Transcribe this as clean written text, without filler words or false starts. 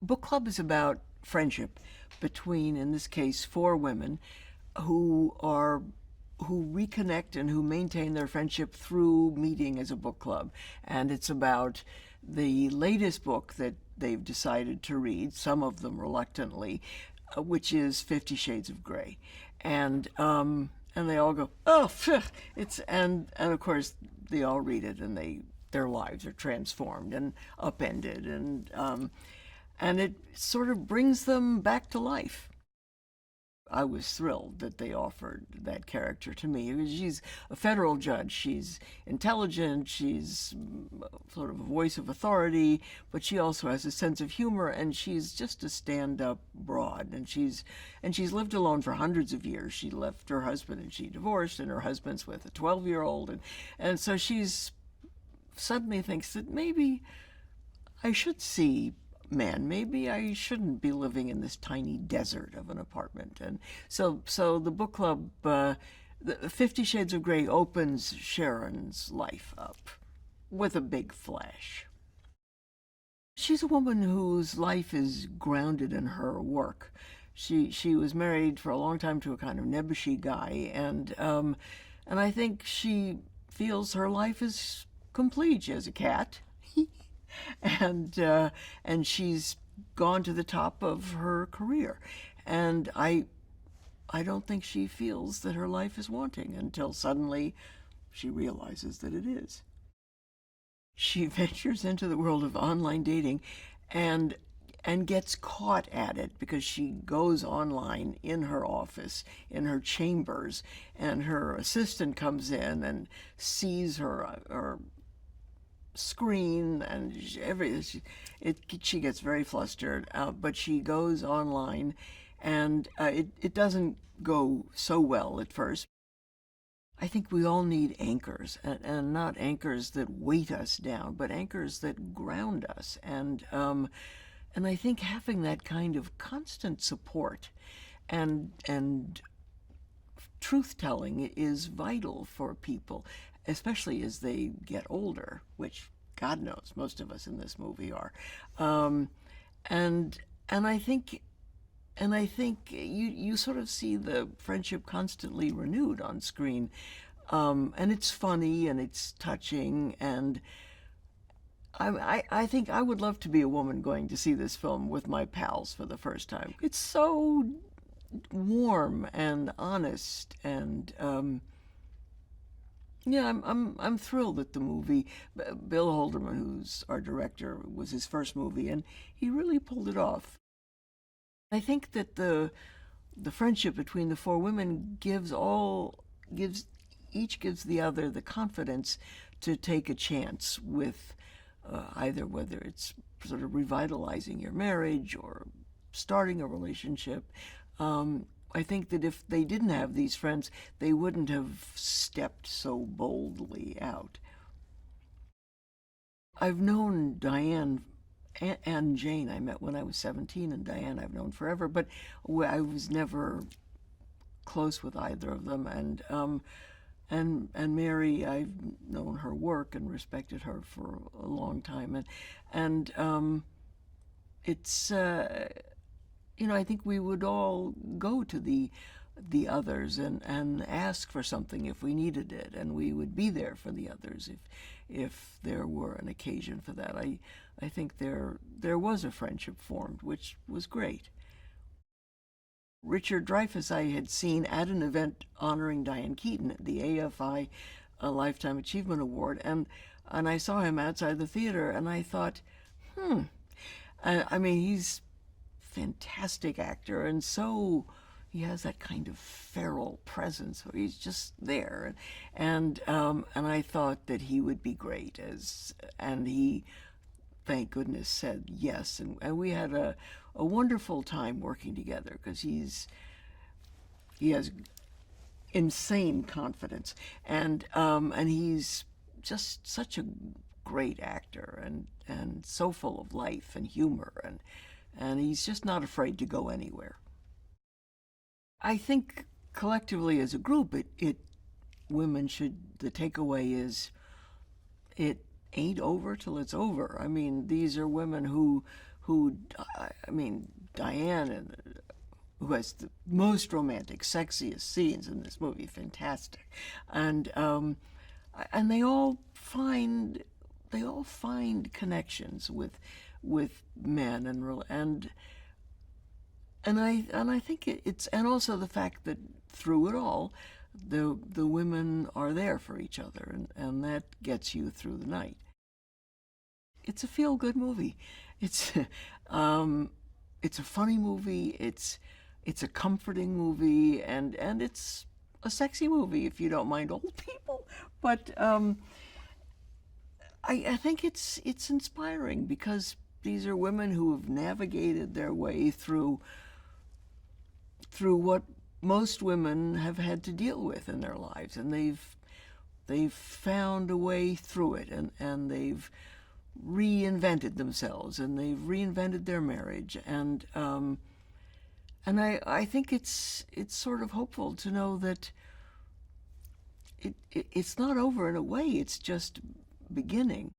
Book club is about friendship between, in this case, four women who are who reconnect and who maintain their friendship through meeting as a book club. And it's about the latest book that they've decided to read, some of them reluctantly, which is 50 Shades of Grey. And they all go, oh, phew. And of course they all read it, and their lives are transformed and upended, and it sort of brings them back to life. I was thrilled that they offered that character to me. She's a federal judge. She's intelligent. She's sort of a voice of authority, but she also has a sense of humor, and she's just a stand-up broad. And she's lived alone for hundreds of years. She left her husband and she divorced, and her husband's with a 12-year-old, and so she's suddenly thinks that maybe I should see man, maybe I shouldn't be living in this tiny desert of an apartment. And so the book club, the 50 Shades of Grey opens Sharon's life up with a big flash. She's a woman whose life is grounded in her work. She was married for a long time to a kind of nebbishy guy, and I think she feels her life is complete. She has a cat, and she's gone to the top of her career, and I don't think she feels that her life is wanting until suddenly she realizes that it is. She ventures into the world of online dating, and gets caught at it because she goes online in her office, in her chambers, and her assistant comes in and sees her screen, and she gets very flustered, but she goes online, and it doesn't go so well at first. I think we all need anchors, and not anchors that weight us down, but anchors that ground us. And I think having that kind of constant support and truth telling is vital for people, especially as they get older, which God knows most of us in this movie are. Um, and and I think you sort of see the friendship constantly renewed on screen, and it's funny and it's touching, and I think I would love to be a woman going to see this film with my pals for the first time. It's so warm and honest, and yeah, I'm thrilled that the movie. Bill Holderman, who's our director, was his first movie, and he really pulled it off. I think that the friendship between the four women gives each gives the other the confidence to take a chance with either whether it's sort of revitalizing your marriage or starting a relationship. I think that if they didn't have these friends, they wouldn't have stepped so boldly out. I've known Diane and Jane. I met when I was 17, and Diane I've known forever, but I was never close with either of them. And Mary, I've known her work and respected her for a long time, and it's I think we would all go to the others and ask for something if we needed it, and we would be there for the others if there were an occasion for that. I think there was a friendship formed, which was great. Richard Dreyfuss I had seen at an event honoring Diane Keaton at the AFI Lifetime Achievement Award, and I saw him outside the theater, and I thought, I mean, he's a fantastic actor, and so he has that kind of feral presence where he's just there, and I thought that he would be great and he, thank goodness, said yes, and we had a wonderful time working together because he has insane confidence, and he's just such a great actor, and so full of life and humor, and he's just not afraid to go anywhere. I think collectively as a group, it women should the takeaway is it ain't over till it's over. I mean, these are women who, I mean, Diane, who has the most romantic, sexiest scenes in this movie, fantastic, and they all find connections with men and I think it's, and also the fact that through it all, the women are there for each other, and that gets you through the night. It's a feel good movie. It's um, it's a funny movie. It's a comforting movie, and it's a sexy movie if you don't mind old people. But I think it's inspiring because these are women who have navigated their way through what most women have had to deal with in their lives, and they've found a way through it, and they've reinvented themselves, and they've reinvented their marriage, and I think it's sort of hopeful to know that it's not over in a way. It's just beginning.